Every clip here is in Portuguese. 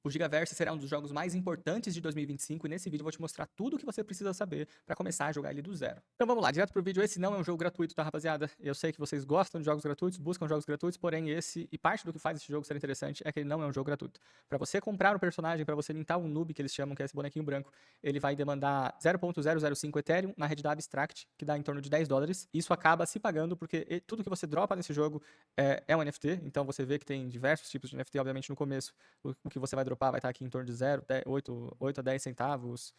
O Gigaverse será um dos jogos mais importantes de 2025 e nesse vídeo eu vou te mostrar tudo o que você precisa saber para começar a jogar ele do zero. Então vamos lá, direto pro vídeo. Esse não é um jogo gratuito, tá, rapaziada? Eu sei que vocês gostam de jogos gratuitos, buscam jogos gratuitos, porém esse, e parte do que faz esse jogo ser interessante é que ele não é um jogo gratuito. Para você comprar um personagem, para você mintar um noob, que eles chamam, que é esse bonequinho branco, ele vai demandar 0.005 Ethereum na rede da Abstract, que dá em torno de $10. Isso acaba se pagando porque tudo que você dropa nesse jogo é um NFT, então você vê que tem diversos tipos de NFT, obviamente no começo o que você vai dropar vai estar aqui em torno de 0, 8 a 10 centavos,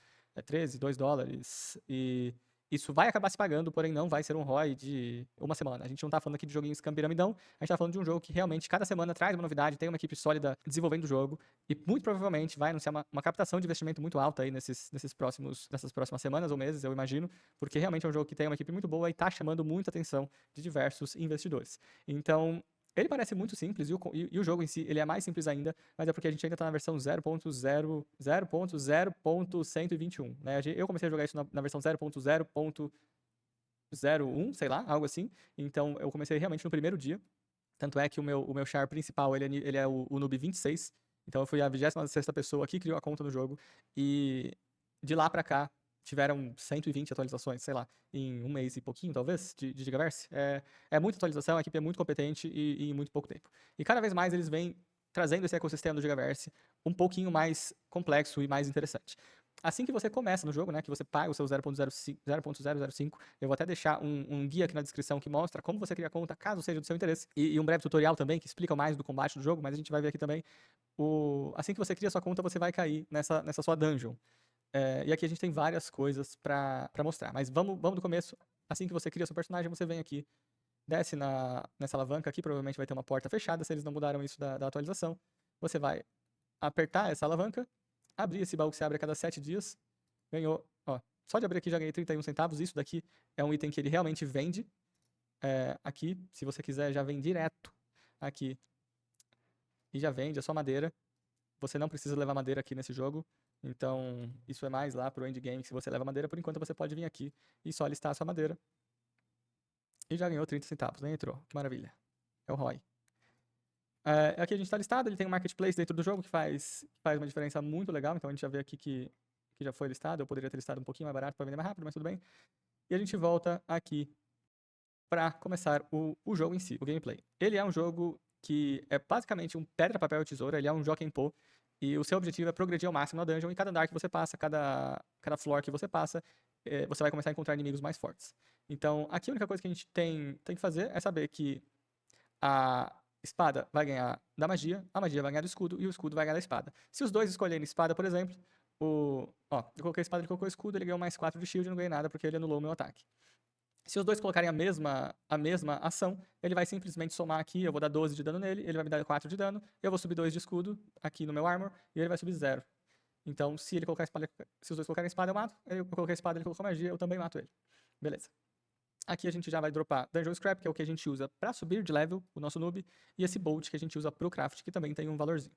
13, $2. E isso vai acabar se pagando, porém não vai ser um ROI de uma semana. A gente não tá falando aqui de joguinhos campiramidão, a gente tá falando de um jogo que realmente cada semana traz uma novidade, tem uma equipe sólida desenvolvendo o jogo e muito provavelmente vai anunciar uma captação de investimento muito alta aí nessas próximas semanas ou meses, eu imagino, porque realmente é um jogo que tem uma equipe muito boa e tá chamando muita atenção de diversos investidores. Então, ele parece muito simples e o jogo em si ele é mais simples ainda, mas é porque a gente ainda está na versão 0.121, né? Eu comecei a jogar isso na versão 0.0.01, sei lá, algo assim. Então eu comecei realmente no primeiro dia. Tanto é que o meu char principal ele é o noob 26. Então eu fui a 26ª pessoa que criou a conta no jogo. E de lá pra cá tiveram 120 atualizações, sei lá, em um mês e pouquinho, talvez, de Gigaverse. É muita atualização, a equipe é muito competente e em muito pouco tempo. E cada vez mais eles vêm trazendo esse ecossistema do Gigaverse um pouquinho mais complexo e mais interessante. Assim que você começa no jogo, né, que você paga o seu 0.005, eu vou até deixar um guia aqui na descrição que mostra como você cria a conta, caso seja do seu interesse, e um breve tutorial também que explica mais do combate do jogo, mas a gente vai ver aqui também. Assim que você cria a sua conta, você vai cair nessa sua dungeon. E aqui a gente tem várias coisas pra mostrar, mas vamos do começo. Assim que você cria seu personagem, você vem aqui, desce nessa alavanca aqui, provavelmente vai ter uma porta fechada, se eles não mudaram isso da atualização. Você vai apertar essa alavanca, abrir esse baú que se abre a cada 7 dias, ganhou, ó, só de abrir aqui já ganhei 31 centavos, isso daqui é um item que ele realmente vende, aqui, se você quiser já vem direto aqui, e já vende, é só madeira, você não precisa levar madeira aqui nesse jogo, então isso é mais lá pro endgame, que se você leva madeira, por enquanto você pode vir aqui e só listar a sua madeira, e já ganhou 30 centavos, nem entrou, que maravilha, é o ROI. Aqui a gente está listado, ele tem um marketplace dentro do jogo que faz uma diferença muito legal, então a gente já vê aqui que já foi listado, eu poderia ter listado um pouquinho mais barato para vender mais rápido, mas tudo bem. E a gente volta aqui para começar o jogo em si, o gameplay. Ele é um jogo que é basicamente um pedra, papel e tesoura, ele é um Jockey Po, e o seu objetivo é progredir ao máximo na dungeon, e cada andar que você passa, cada floor que você passa, você vai começar a encontrar inimigos mais fortes. Então, aqui a única coisa que a gente tem que fazer é saber que a espada vai ganhar da magia, a magia vai ganhar do escudo e o escudo vai ganhar da espada. Se os dois escolherem espada, por exemplo, eu coloquei a espada, ele colocou o escudo, ele ganhou mais 4 de shield e não ganhei nada porque ele anulou o meu ataque. Se os dois colocarem a mesma ação, ele vai simplesmente somar aqui, eu vou dar 12 de dano nele, ele vai me dar 4 de dano, eu vou subir 2 de escudo aqui no meu armor e ele vai subir 0. Então, se os dois colocarem a espada, eu mato. Eu coloquei a espada, ele colocou magia, eu também mato ele. Beleza. Aqui a gente já vai dropar Dungeon Scrap, que é o que a gente usa para subir de level, o nosso noob, e esse Bolt que a gente usa pro craft, que também tem um valorzinho.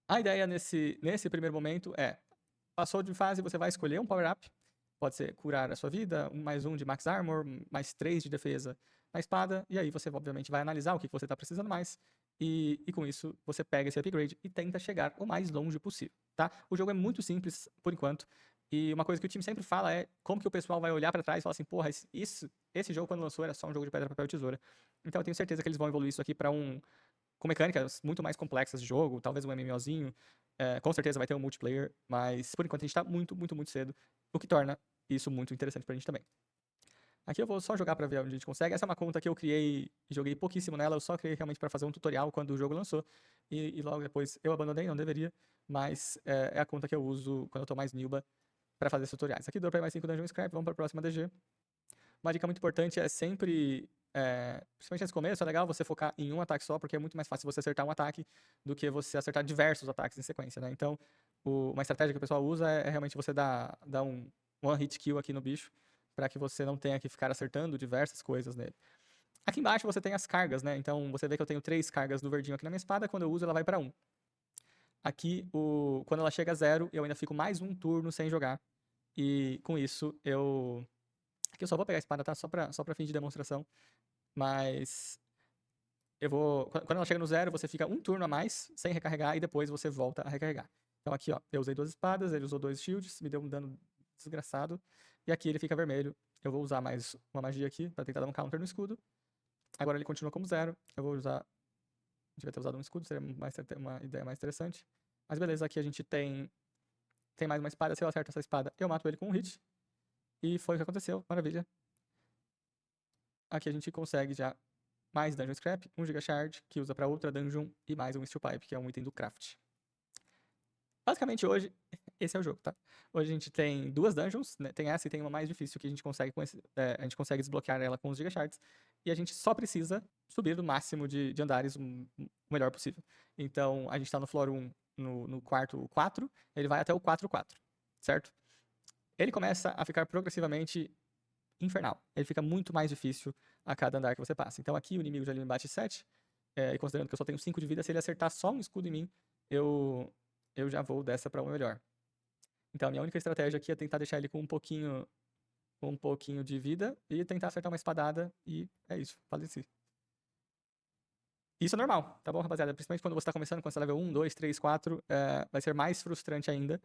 A ideia nesse primeiro momento passou de fase, você vai escolher um power-up, pode ser curar a sua vida, mais 1 de max armor, mais 3 de defesa na espada, e aí você obviamente vai analisar o que você está precisando mais, e com isso você pega esse upgrade e tenta chegar o mais longe possível, tá? O jogo é muito simples por enquanto, e uma coisa que o time sempre fala é como que o pessoal vai olhar pra trás e falar assim, porra, esse jogo quando lançou era só um jogo de pedra, papel e tesoura. Então eu tenho certeza que eles vão evoluir isso aqui com mecânicas muito mais complexas de jogo, talvez um MMOzinho, com certeza vai ter um multiplayer, mas por enquanto a gente tá muito, muito, muito cedo, o que torna isso muito interessante pra gente também. Aqui eu vou só jogar pra ver onde a gente consegue. Essa é uma conta que eu criei e joguei pouquíssimo nela, eu só criei realmente pra fazer um tutorial quando o jogo lançou, e logo depois eu abandonei, não deveria, mas é a conta que eu uso quando eu tô mais newba para fazer tutoriais. Aqui dropei mais 5 Dungeon Scrap, vamos para a próxima DG. Uma dica muito importante é sempre, principalmente nesse começo, é legal você focar em um ataque só, porque é muito mais fácil você acertar um ataque do que você acertar diversos ataques em sequência, né? Então, uma estratégia que o pessoal usa é realmente você dar um one hit kill aqui no bicho, para que você não tenha que ficar acertando diversas coisas nele. Aqui embaixo você tem as cargas, né? Então você vê que eu tenho 3 cargas do verdinho aqui na minha espada, quando eu uso ela vai para 1. Aqui, quando ela chega a 0, eu ainda fico mais um turno sem jogar. E com isso, aqui eu só vou pegar a espada, tá? Só pra fim de demonstração. Mas Quando ela chega no 0, você fica um turno a mais, sem recarregar, e depois você volta a recarregar. Então aqui, ó, eu usei 2 espadas, ele usou 2 shields, me deu um dano desgraçado. E aqui ele fica vermelho. Eu vou usar mais uma magia aqui, pra tentar dar um counter no escudo. Agora ele continua como 0. Eu vou usar... Devia ter usado um escudo, seria uma ideia mais interessante. Mas beleza, aqui a gente tem mais uma espada. Se eu acerto essa espada, eu mato ele com um hit. E foi o que aconteceu, maravilha. Aqui a gente consegue já mais Dungeon Scrap, 1 Giga Shard, que usa pra outra dungeon, e mais um Steel Pipe, que é um item do craft. Basicamente hoje, esse é o jogo, tá? Hoje a gente tem 2 dungeons, né? Tem essa e tem uma mais difícil que a gente consegue a gente consegue desbloquear ela com os Giga Shards. E a gente só precisa subir o máximo de andares o melhor possível. Então, a gente tá no floor 1, no quarto 4, ele vai até o 4-4, certo? Ele começa a ficar progressivamente infernal. Ele fica muito mais difícil a cada andar que você passa. Então aqui o inimigo já me bate 7, e considerando que eu só tenho 5 de vida, se ele acertar só um escudo em mim, eu já vou dessa pra uma melhor. Então a minha única estratégia aqui é tentar deixar ele com um pouquinho de vida e tentar acertar uma espadada, e é isso, faleci. Isso é normal, tá bom, rapaziada? Principalmente quando você tá começando, quando você tá level 1, 2, 3, 4, vai ser mais frustrante ainda.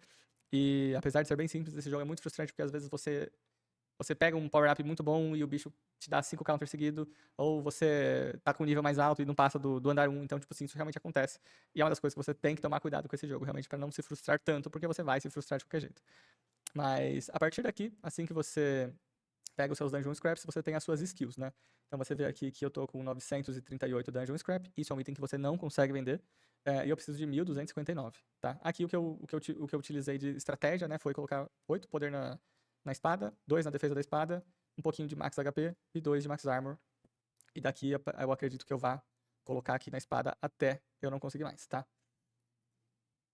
E apesar de ser bem simples, esse jogo é muito frustrante porque às vezes você pega um power-up muito bom e o bicho te dá 5 counters seguidos, ou você tá com um nível mais alto e não passa do andar 1, então, tipo assim, isso realmente acontece. E é uma das coisas que você tem que tomar cuidado com esse jogo, realmente, pra não se frustrar tanto, porque você vai se frustrar de qualquer jeito. Mas, a partir daqui, assim que você pega os seus Dungeon Scraps, você tem as suas skills, né? Então você vê aqui que eu tô com 938 Dungeon Scrap, isso é um item que você não consegue vender, e eu preciso de 1259, tá? Aqui o que eu utilizei de estratégia, né, foi colocar 8 poder na espada, 2 na defesa da espada, um pouquinho de max HP e 2 de max armor. E daqui eu acredito que eu vá colocar aqui na espada até eu não conseguir mais, tá?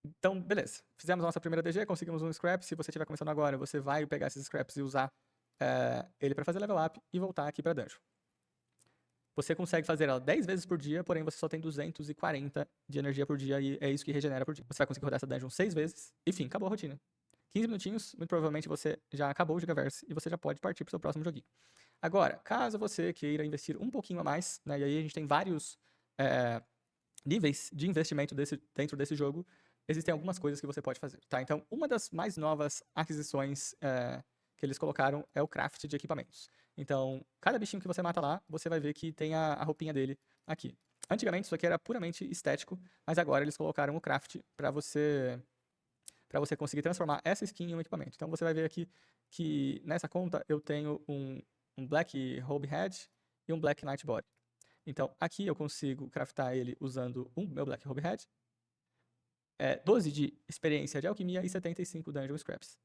Então, beleza. Fizemos a nossa primeira DG, conseguimos um scrap. Se você estiver começando agora, você vai pegar esses scraps e usar ele pra fazer level up e voltar aqui pra dungeon. Você consegue fazer ela 10 vezes por dia, porém você só tem 240 de energia por dia e é isso que regenera por dia. Você vai conseguir rodar essa dungeon 6 vezes. Enfim, acabou a rotina. 15 minutinhos, muito provavelmente você já acabou o Gigaverse e você já pode partir pro seu próximo joguinho. Agora, caso você queira investir um pouquinho a mais, né, e aí a gente tem vários níveis de investimento dentro desse jogo, existem algumas coisas que você pode fazer, tá? Então, uma das mais novas aquisições que eles colocaram é o craft de equipamentos. Então, cada bichinho que você mata lá, você vai ver que tem a roupinha dele aqui. Antigamente, isso aqui era puramente estético, mas agora eles colocaram o craft para você conseguir transformar essa skin em um equipamento. Então, você vai ver aqui que nessa conta eu tenho um Black Robe Head e um Black Knight Body. Então, aqui eu consigo craftar ele usando meu Black Robe Head, 12 de experiência de alquimia e 75 Dungeon Scraps.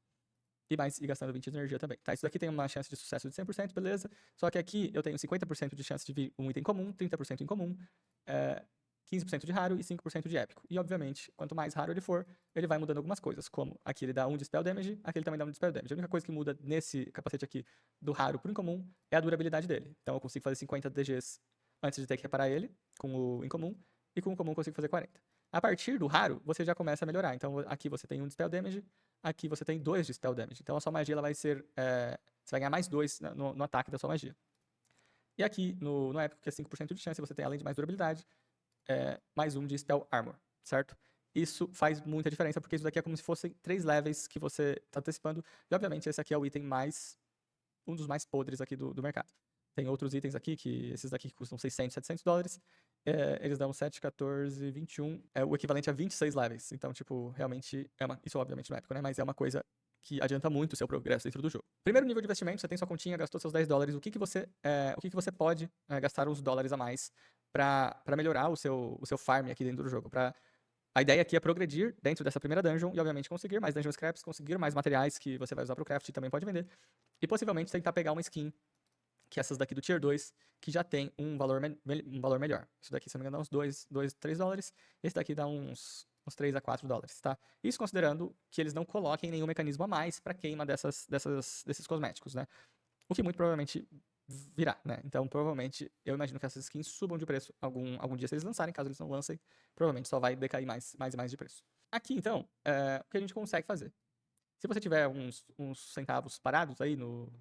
E gastando 20 de energia também. Tá, isso daqui tem uma chance de sucesso de 100%, beleza. Só que aqui eu tenho 50% de chance de vir um item comum, 30% incomum, 15% de raro e 5% de épico. E, obviamente, quanto mais raro ele for, ele vai mudando algumas coisas, como aqui ele dá 1 de Spell Damage, aqui ele também dá 1 de Spell Damage. A única coisa que muda nesse capacete aqui, do raro pro incomum, é a durabilidade dele. Então eu consigo fazer 50 DGs antes de ter que reparar ele, com o incomum, e com o comum eu consigo fazer 40. A partir do raro, você já começa a melhorar. Então aqui você tem 1 de Spell Damage, aqui você tem 2 de Spell Damage. Então a sua magia ela vai ser... você vai ganhar mais 2 no ataque da sua magia. E aqui, no épico, que é 5% de chance, você tem, além de mais durabilidade, mais 1 de Spell Armor, certo? Isso faz muita diferença, porque isso daqui é como se fossem 3 levels que você está antecipando. E, obviamente, esse aqui é o item um dos mais podres aqui do mercado. Tem outros itens aqui, esses daqui que custam 600, 700 dólares. Eles dão 7, 14, 21. É o equivalente a 26 levels. Então, tipo, realmente, isso obviamente não é épico, né? Mas é uma coisa que adianta muito o seu progresso dentro do jogo. Primeiro nível de investimento, você tem sua continha, gastou seus 10 dólares. O que você pode gastar uns dólares a mais pra melhorar o seu farm aqui dentro do jogo? A ideia aqui é progredir dentro dessa primeira dungeon e, obviamente, conseguir mais Dungeon Scraps, conseguir mais materiais que você vai usar pro craft e também pode vender. E, possivelmente, tentar pegar uma skin, que é essas daqui do Tier 2, que já tem um valor melhor. Isso daqui, se não me engano, dá uns 2, 3 dólares. Esse daqui dá uns 3 a 4 dólares, tá? Isso considerando que eles não coloquem nenhum mecanismo a mais pra queima desses cosméticos, né? O que muito provavelmente virá, né? Então, provavelmente, eu imagino que essas skins subam de preço algum dia se eles lançarem. Caso eles não lancem, provavelmente só vai decair mais e mais de preço. Aqui, então, o que a gente consegue fazer? Se você tiver uns centavos parados aí no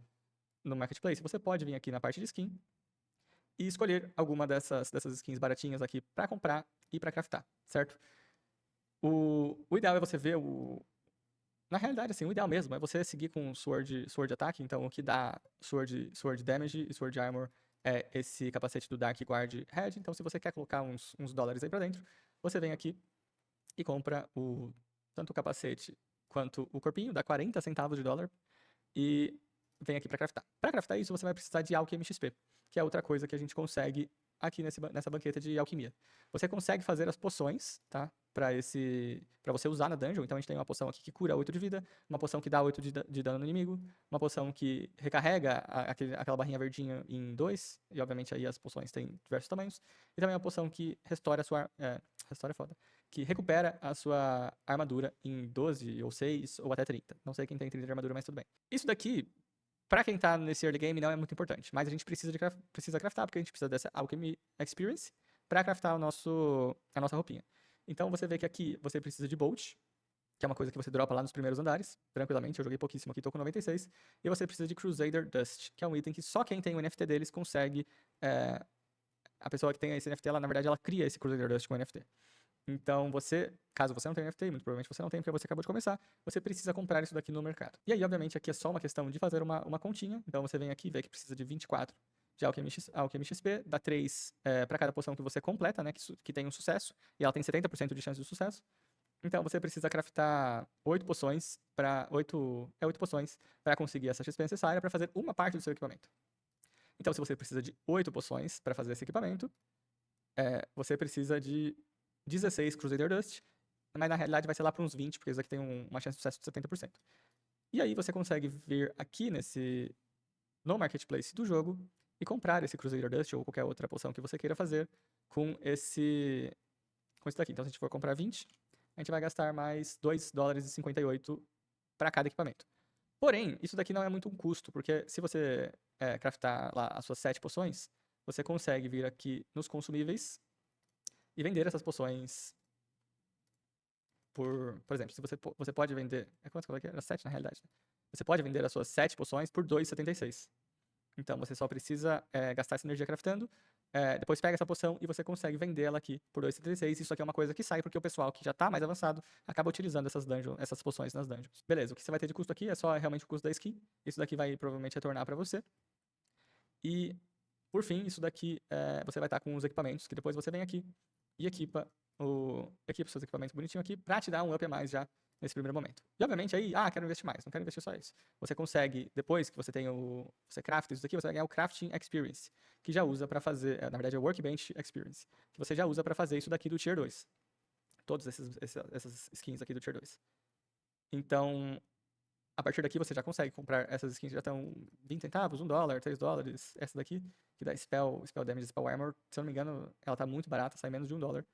Marketplace, você pode vir aqui na parte de skin e escolher alguma dessas skins baratinhas aqui pra comprar e pra craftar, certo? O ideal é você ver Na realidade, assim, o ideal mesmo é você seguir com Sword Attack, então o que dá Sword Damage e Sword Armor é esse capacete do Dark Guard Red, então se você quer colocar uns dólares aí pra dentro, você vem aqui e compra tanto o capacete quanto o corpinho, dá 40 centavos de dólar, e vem aqui pra craftar. Pra craftar isso, você vai precisar de Alchemy XP, que é outra coisa que a gente consegue aqui nessa banqueta de alquimia. Você consegue fazer as poções, tá? Pra você usar na dungeon. Então a gente tem uma poção aqui que cura 8 de vida, uma poção que dá 8 de dano no inimigo, uma poção que recarrega aquela barrinha verdinha em 2, e obviamente aí as poções têm diversos tamanhos, e também uma poção que restaura a sua... restaura é foda. Que recupera a sua armadura em 12 ou 6 ou até 30. Não sei quem tem 30 de armadura, mas tudo bem. Isso daqui, pra quem tá nesse early game, não é muito importante, mas a gente precisa craftar, porque a gente precisa dessa Alchemy Experience pra craftar a nossa roupinha. Então você vê que aqui você precisa de Bolt, que é uma coisa que você dropa lá nos primeiros andares, tranquilamente. Eu joguei pouquíssimo aqui, tô com 96. E você precisa de Crusader Dust, que é um item que só quem tem o NFT deles consegue. A pessoa que tem esse NFT, ela, na verdade, ela cria esse Crusader Dust com o NFT. Então, caso você não tenha NFT, muito provavelmente você não tem, porque você acabou de começar, você precisa comprar isso daqui no mercado. E aí, obviamente, aqui é só uma questão de fazer uma continha. Então, você vem aqui e vê que precisa de 24 de Alchemy XP, dá 3 para cada poção que você completa, né, que tem um sucesso, e ela tem 70% de chance de sucesso. Então, você precisa craftar 8 poções para 8 poções para conseguir essa XP necessária para fazer uma parte do seu equipamento. Então, se você precisa de 8 poções para fazer esse equipamento, você precisa de 16 Crusader Dust, mas na realidade vai ser lá para uns 20, porque isso aqui tem uma chance de sucesso de 70%. E aí você consegue vir aqui no Marketplace do jogo e comprar esse Crusader Dust ou qualquer outra poção que você queira fazer com esse daqui. Então, se a gente for comprar 20, a gente vai gastar mais 2 dólares e 58 para cada equipamento. Porém, isso daqui não é muito um custo, porque se você craftar lá as suas 7 poções, você consegue vir aqui nos consumíveis e vender essas poções por exemplo, se você pode vender... Quanto que era? 7 na realidade. Né? Você pode vender as suas 7 poções por 2,76. Então, você só precisa gastar essa energia craftando, depois pega essa poção e você consegue vender ela aqui por 2,76. Isso aqui é uma coisa que sai porque o pessoal que já tá mais avançado acaba utilizando essas poções nas dungeons. Beleza, o que você vai ter de custo aqui é só realmente o custo da skin. Isso daqui vai provavelmente retornar para você. E, por fim, isso daqui você vai estar com os equipamentos, que depois você vem aqui e equipa os seus equipamentos bonitinho aqui pra te dar um up a mais já nesse primeiro momento. E obviamente aí, quero investir mais, não quero investir só isso. Você consegue, depois que você tem você crafta isso daqui, você vai ganhar o Crafting Experience, que já usa pra fazer, na verdade é o Workbench Experience, que você já usa pra fazer isso daqui do Tier 2. Todas essas skins aqui do Tier 2. Então, a partir daqui você já consegue comprar essas skins que já estão 20 centavos, 1 dólar, 3 dólares. Essa daqui, que dá Spell Damage, Spell Armor, se eu não me engano, ela tá muito barata, sai menos de 1 dólar.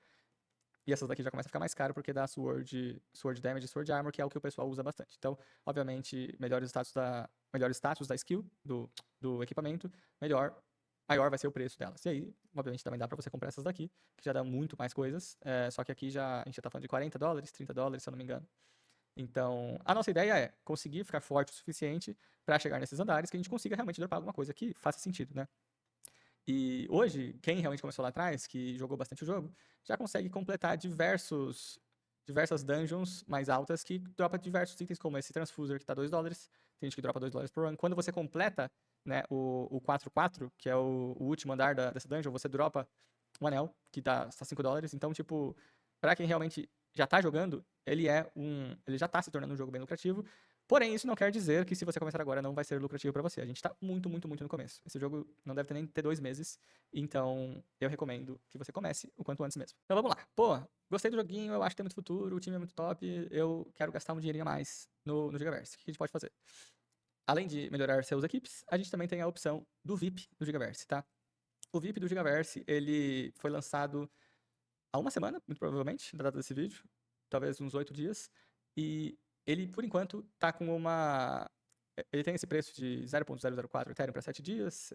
E essas daqui já começam a ficar mais caro porque dá Sword Damage e Sword Armor, que é o que o pessoal usa bastante. Então, obviamente, melhor status da skill, do equipamento, maior vai ser o preço delas. E aí, obviamente, também dá pra você comprar essas daqui, que já dá muito mais coisas. Só que aqui a gente já tá falando de 40 dólares, 30 dólares, se eu não me engano. Então, a nossa ideia é conseguir ficar forte o suficiente pra chegar nesses andares que a gente consiga realmente dropar alguma coisa que faça sentido, né? E hoje, quem realmente começou lá atrás, que jogou bastante o jogo, já consegue completar diversas dungeons mais altas que dropa diversos itens, como esse Transfuser, que tá 2 dólares. Tem gente que dropa 2 dólares por run. Quando você completa, né, o 4-4, que é o último andar dessa dungeon, você dropa um anel, que tá 5 dólares. Então, tipo, pra quem realmente já tá jogando, ele já tá se tornando um jogo bem lucrativo. Porém, isso não quer dizer que se você começar agora não vai ser lucrativo pra você. A gente tá muito, muito, muito no começo. Esse jogo não deve nem ter 2 meses, então eu recomendo que você comece o quanto antes mesmo. Então vamos lá. Pô, gostei do joguinho, eu acho que tem muito futuro, o time é muito top, eu quero gastar um dinheirinho a mais no Gigaverse. O que a gente pode fazer? Além de melhorar seus equipes, a gente também tem a opção do VIP do Gigaverse, tá? O VIP do Gigaverse, ele foi lançado há uma semana, muito provavelmente, da data desse vídeo, talvez uns 8 dias, e ele, por enquanto, tá com ele tem esse preço de 0.004 Ethereum para 7 dias.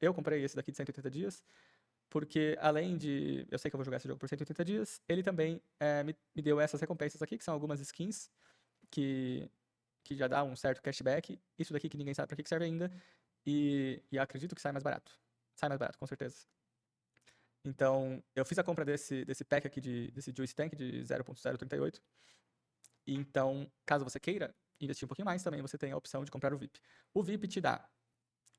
Eu comprei esse daqui de 180 dias, porque além de eu sei que eu vou jogar esse jogo por 180 dias, ele também me deu essas recompensas aqui, que são algumas skins que já dá um certo cashback. Isso daqui que ninguém sabe para que serve ainda, e acredito que sai mais barato. sai mais barato, com certeza. Então, eu fiz a compra desse pack aqui, desse Juice Tank de 0.038. Então, caso você queira investir um pouquinho mais, também você tem a opção de comprar o VIP. O VIP te dá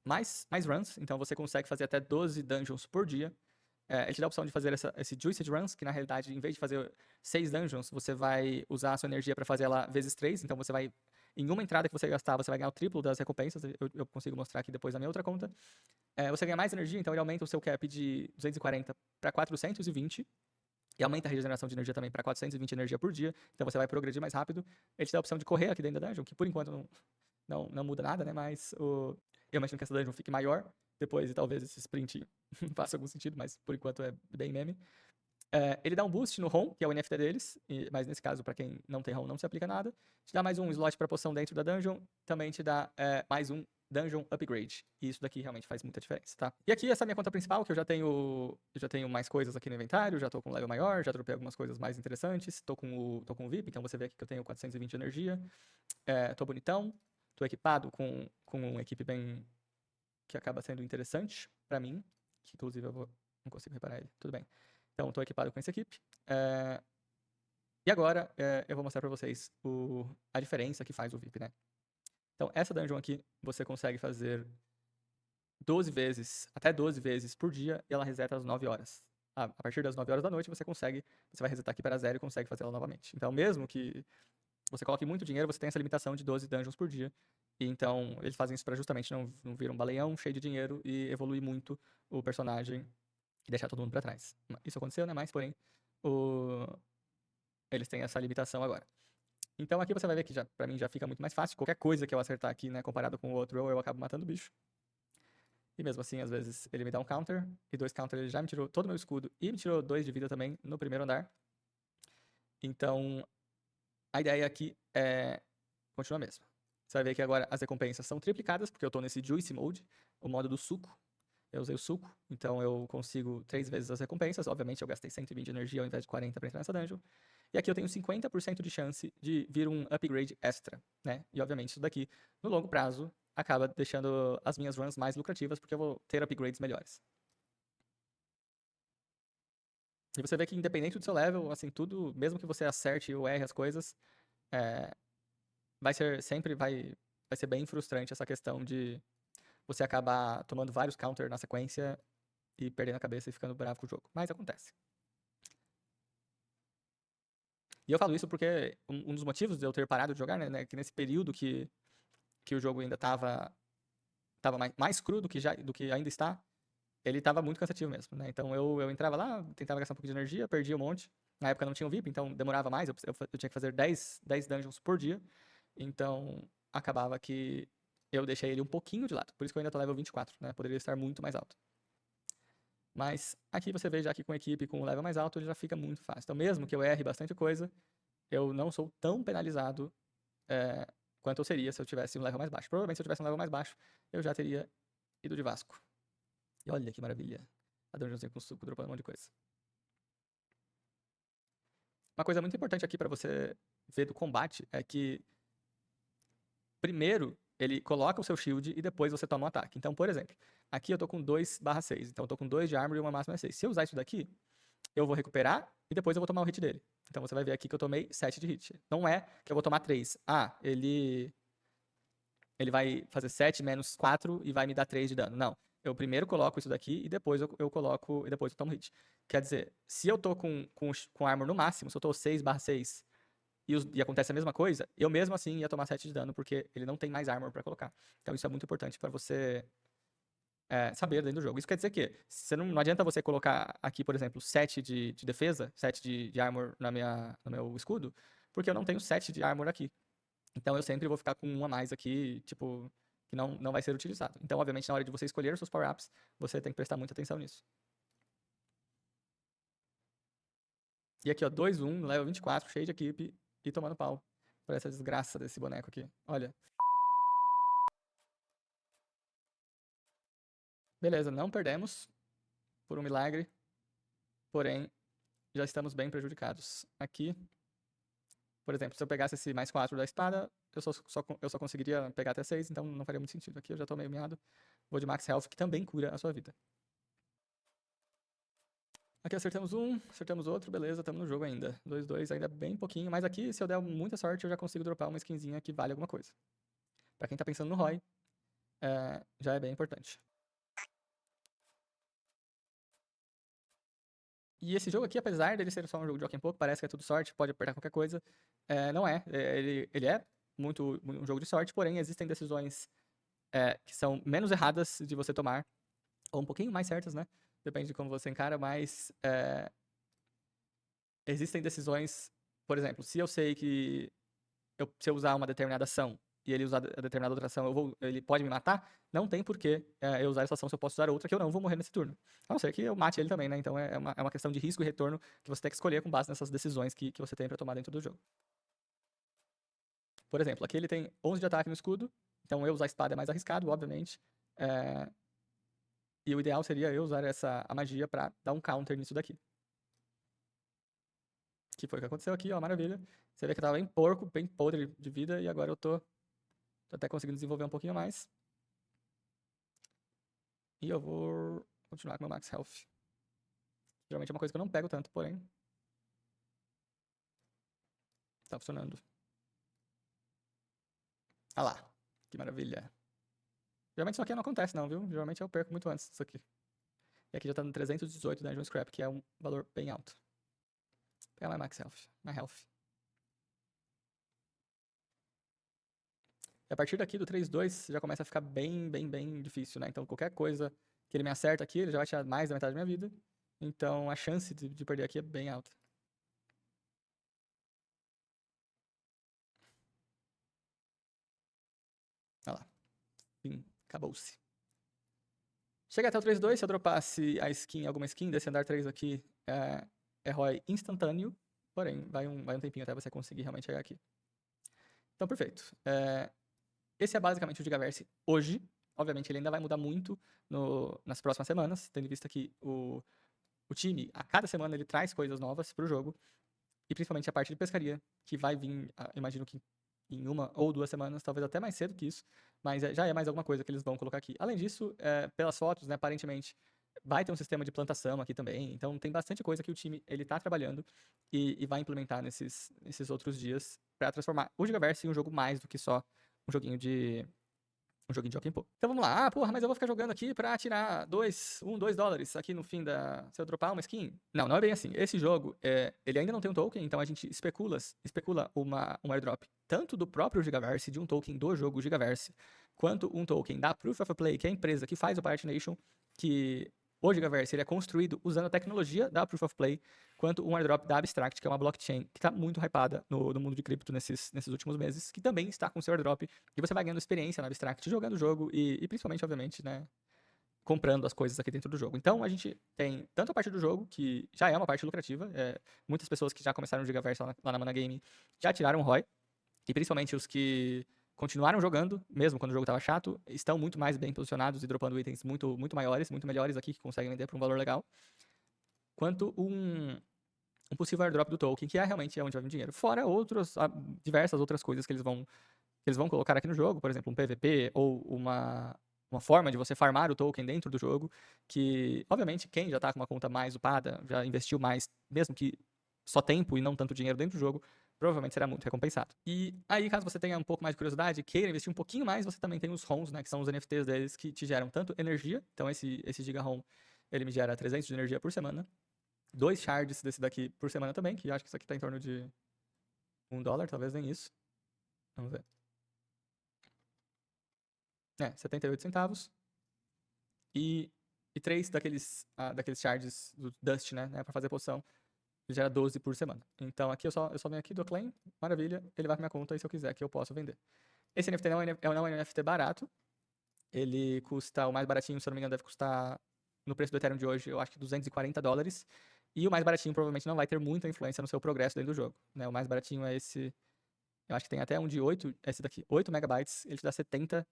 mais runs, então você consegue fazer até 12 dungeons por dia. Ele te dá a opção de fazer esse Juiced Runs, que na realidade, em vez de fazer 6 dungeons, você vai usar a sua energia para fazer ela vezes 3. Então você vai, em uma entrada que você gastar, você vai ganhar o triplo das recompensas. Eu consigo mostrar aqui depois na minha outra conta. Você ganha mais energia, então ele aumenta o seu cap de 240 para 420. E aumenta a regeneração de energia também para 420 energia por dia. Então você vai progredir mais rápido. Ele te dá a opção de correr aqui dentro da dungeon, que por enquanto não muda nada, né? Mas eu imagino que essa dungeon fique maior depois, e talvez esse sprint faça algum sentido, mas por enquanto é bem meme. Ele dá um boost no ROM, que é o NFT deles, mas nesse caso, para quem não tem ROM, não se aplica nada. Te dá mais um slot para poção dentro da dungeon, também te dá mais um Dungeon Upgrade. E isso daqui realmente faz muita diferença, tá? E aqui, essa é a minha conta principal, que eu já tenho mais coisas aqui no inventário, já tô com um level maior, já dropei algumas coisas mais interessantes, tô com o VIP, então você vê aqui que eu tenho 420 de energia, tô bonitão, tô equipado com uma equipe bem... que acaba sendo interessante pra mim, que inclusive não consigo reparar ele, tudo bem. Então, tô equipado com essa equipe. E agora, eu vou mostrar pra vocês a diferença que faz o VIP, né? Então, essa dungeon aqui, você consegue fazer 12 vezes, até 12 vezes por dia, e ela reseta às 9 horas. A partir das 9 horas da noite, você vai resetar aqui para 0 e consegue fazer ela novamente. Então, mesmo que você coloque muito dinheiro, você tem essa limitação de 12 dungeons por dia. E então, eles fazem isso para justamente não vir um baleão cheio de dinheiro e evoluir muito o personagem e deixar todo mundo para trás. Isso aconteceu, né? Mas, porém, eles têm essa limitação agora. Então aqui você vai ver que pra mim já fica muito mais fácil. Qualquer coisa que eu acertar aqui, né, comparado com o outro, eu acabo matando o bicho. E mesmo assim, às vezes, ele me dá um counter, e 2 counter ele já me tirou todo o meu escudo, e me tirou 2 de vida também no primeiro andar. Então, a ideia aqui continua a mesma. Você vai ver que agora as recompensas são triplicadas, porque eu tô nesse Juice Mode, o modo do suco. Eu usei o suco, então eu consigo 3 vezes as recompensas. Obviamente, eu gastei 120 de energia ao invés de 40 pra entrar nessa dungeon. E aqui eu tenho 50% de chance de vir um upgrade extra, né? E obviamente isso daqui, no longo prazo, acaba deixando as minhas runs mais lucrativas, porque eu vou ter upgrades melhores. E você vê que independente do seu level, assim, tudo, mesmo que você acerte ou erre as coisas, vai ser bem frustrante essa questão de você acabar tomando vários counter na sequência e perdendo a cabeça e ficando bravo com o jogo. Mas acontece. E eu falo isso porque um dos motivos de eu ter parado de jogar, né, que nesse período que o jogo ainda tava mais cru do que ainda está, ele tava muito cansativo mesmo, né? Então eu entrava lá, tentava gastar um pouco de energia, perdia um monte. Na época não tinha o VIP, então demorava mais, eu tinha que fazer 10 dungeons por dia. Então acabava que eu deixei ele um pouquinho de lado. Por isso que eu ainda tô level 24, né? Poderia estar muito mais alto. Mas aqui você vê já que com a equipe com o level mais alto, ele já fica muito fácil. Então mesmo que eu erre bastante coisa, eu não sou tão penalizado quanto eu seria se eu tivesse um level mais baixo. Provavelmente se eu tivesse um level mais baixo, eu já teria ido de Vasco. E olha que maravilha. A dungeonzinha com suco dropando um monte de coisa. Uma coisa muito importante aqui pra você ver do combate é que primeiro ele coloca o seu shield e depois você toma um ataque. Então, por exemplo, aqui eu tô com 2/6. Então eu tô com 2 de armor e uma máxima é 6. Se eu usar isso daqui, eu vou recuperar e depois eu vou tomar o hit dele. Então você vai ver aqui que eu tomei 7 de hit. Não é que eu vou tomar 3. Ele vai fazer 7 menos 4 e vai me dar 3 de dano. Não. Eu primeiro coloco isso daqui e depois eu coloco. E depois eu tomo hit. Quer dizer, se eu tô com armor no máximo, se eu tô 6/6 e acontece a mesma coisa, eu mesmo assim ia tomar 7 de dano, porque ele não tem mais armor pra colocar. Então isso é muito importante pra você saber dentro do jogo. Isso quer dizer que não adianta você colocar aqui, por exemplo, 7 de defesa, 7 de armor no meu escudo, porque eu não tenho 7 de armor aqui. Então eu sempre vou ficar com um a mais aqui, tipo, que não vai ser utilizado. Então, obviamente, na hora de você escolher os seus power-ups, você tem que prestar muita atenção nisso. E aqui, ó, 2-1, level 24, cheio de equipe e tomando pau por essa desgraça desse boneco aqui. Olha. Beleza, não perdemos por um milagre, porém, já estamos bem prejudicados. Aqui, por exemplo, se eu pegasse esse mais 4 da espada, eu só conseguiria pegar até 6, então não faria muito sentido. Aqui eu já tô meio miado. Vou de Max Health, que também cura a sua vida. Aqui acertamos um, acertamos outro, beleza, estamos no jogo ainda. 2-2, ainda bem pouquinho, mas aqui, se eu der muita sorte, eu já consigo dropar uma skinzinha que vale alguma coisa. Pra quem tá pensando no ROI, já é bem importante. E esse jogo aqui, apesar dele ser só um jogo de Walking Poke, parece que é tudo sorte, pode apertar qualquer coisa. Não é. Ele é muito um jogo de sorte, porém existem decisões que são menos erradas de você tomar, ou um pouquinho mais certas, né? Depende de como você encara, mas existem decisões, por exemplo, se eu sei que se eu usar uma determinada ação e ele usar a determinada outra ação, ele pode me matar, não tem porquê eu usar essa ação se eu posso usar outra, que eu não vou morrer nesse turno. A não ser que eu mate ele também, né? Então é uma questão de risco e retorno que você tem que escolher com base nessas decisões que você tem pra tomar dentro do jogo. Por exemplo, aqui ele tem 11 de ataque no escudo, então eu usar a espada é mais arriscado, obviamente. E o ideal seria eu usar a magia pra dar um counter nisso daqui. Que foi o que aconteceu aqui, ó, maravilha. Você vê que eu tava bem porco, bem podre de vida, e agora eu tô até conseguindo desenvolver um pouquinho mais. E eu vou continuar com meu Max Health. Geralmente é uma coisa que eu não pego tanto, porém tá funcionando. Ah lá, que maravilha. Geralmente isso aqui não acontece não, viu? Geralmente eu perco muito antes disso aqui. E aqui já tá no 318 Dungeon Scrap, que é um valor bem alto. Vou pegar mais Max Health, mais Health. E a partir daqui do 3-2 já começa a ficar bem difícil, né? Então qualquer coisa que ele me acerta aqui, ele já vai tirar mais da metade da minha vida. Então a chance de perder aqui é bem alta. Olha lá. Fim, acabou-se. Chega até o 3-2, se eu dropasse alguma skin desse andar 3 aqui, é ROI instantâneo. Porém, vai um tempinho até você conseguir realmente chegar aqui. Então, perfeito. Esse é basicamente o Gigaverse hoje. Obviamente, ele ainda vai mudar muito nas próximas semanas, tendo em vista que o time, a cada semana, ele traz coisas novas pro jogo. E principalmente a parte de pescaria, que vai vir, imagino que em 1 ou 2 semanas, talvez até mais cedo que isso, mas já é mais alguma coisa que eles vão colocar aqui. Além disso, pelas fotos, né, aparentemente, vai ter um sistema de plantação aqui também, então tem bastante coisa que o time ele tá trabalhando e vai implementar nesses outros dias para transformar o Gigaverse em um jogo mais do que só um joguinho de Walking Poke. Então vamos lá. Porra, mas eu vou ficar jogando aqui pra tirar $2 dólares aqui no fim se eu dropar uma skin? Não, não é bem assim. Esse jogo, ele ainda não tem um token, então a gente especula um airdrop tanto do próprio Gigaverse, de um token do jogo Gigaverse, quanto um token da Proof of Play, que é a empresa que faz o Pirate Nation, que o Gigaverse ele é construído usando a tecnologia da Proof of Play, quanto um airdrop da Abstract, que é uma blockchain que está muito hypada no mundo de cripto nesses últimos meses, que também está com seu airdrop, e você vai ganhando experiência na Abstract, jogando o jogo e principalmente, obviamente, né, comprando as coisas aqui dentro do jogo. Então, a gente tem tanto a parte do jogo, que já é uma parte lucrativa, muitas pessoas que já começaram o Gigaverse lá na Mana Game já tiraram ROI, e principalmente os que continuaram jogando, mesmo quando o jogo estava chato, estão muito mais bem posicionados e dropando itens muito maiores, muito melhores aqui, que conseguem vender por um valor legal, quanto um possível airdrop do token, que é realmente onde vai vir dinheiro. Fora diversas outras coisas que eles vão colocar aqui no jogo, por exemplo, um PVP ou uma forma de você farmar o token dentro do jogo, que, obviamente, quem já tá com uma conta mais upada, já investiu mais, mesmo que só tempo e não tanto dinheiro dentro do jogo, provavelmente será muito recompensado. E aí, caso você tenha um pouco mais de curiosidade, queira investir um pouquinho mais, você também tem os ROMs, né, que são os NFTs deles, que te geram tanto energia, então esse Giga ROM, ele me gera 300 de energia por semana, 2 shards desse daqui por semana também, que acho que isso aqui tá em torno de $1, talvez nem isso. Vamos ver. 78 centavos. E 3 daqueles shards do Dust, né, pra fazer poção, gera 12 por semana. Então aqui eu só venho aqui, dou claim, maravilha, ele vai pra minha conta e se eu quiser aqui eu posso vender. Esse NFT não é um NFT barato. Ele custa, o mais baratinho, se eu não me engano, deve custar, no preço do Ethereum de hoje, eu acho que $240. E o mais baratinho provavelmente não vai ter muita influência no seu progresso dentro do jogo, né? O mais baratinho é esse, eu acho que tem até um de 8, esse daqui, 8 megabytes, ele te dá 70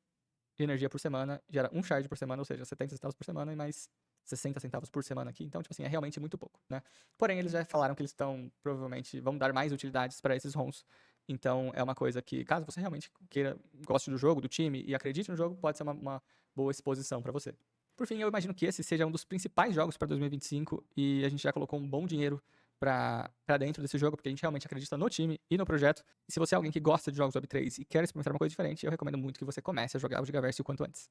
de energia por semana, gera 1 shard por semana, ou seja, 70 centavos por semana e mais 60 centavos por semana aqui. Então, tipo assim, é realmente muito pouco, né? Porém, eles já falaram que eles provavelmente vão dar mais utilidades para esses ROMs. Então, é uma coisa que, caso você realmente goste do jogo, do time e acredite no jogo, pode ser uma boa exposição para você. Por fim, eu imagino que esse seja um dos principais jogos para 2025 e a gente já colocou um bom dinheiro pra dentro desse jogo, porque a gente realmente acredita no time e no projeto. E se você é alguém que gosta de jogos Web3 e quer experimentar uma coisa diferente, eu recomendo muito que você comece a jogar o Gigaverse o quanto antes.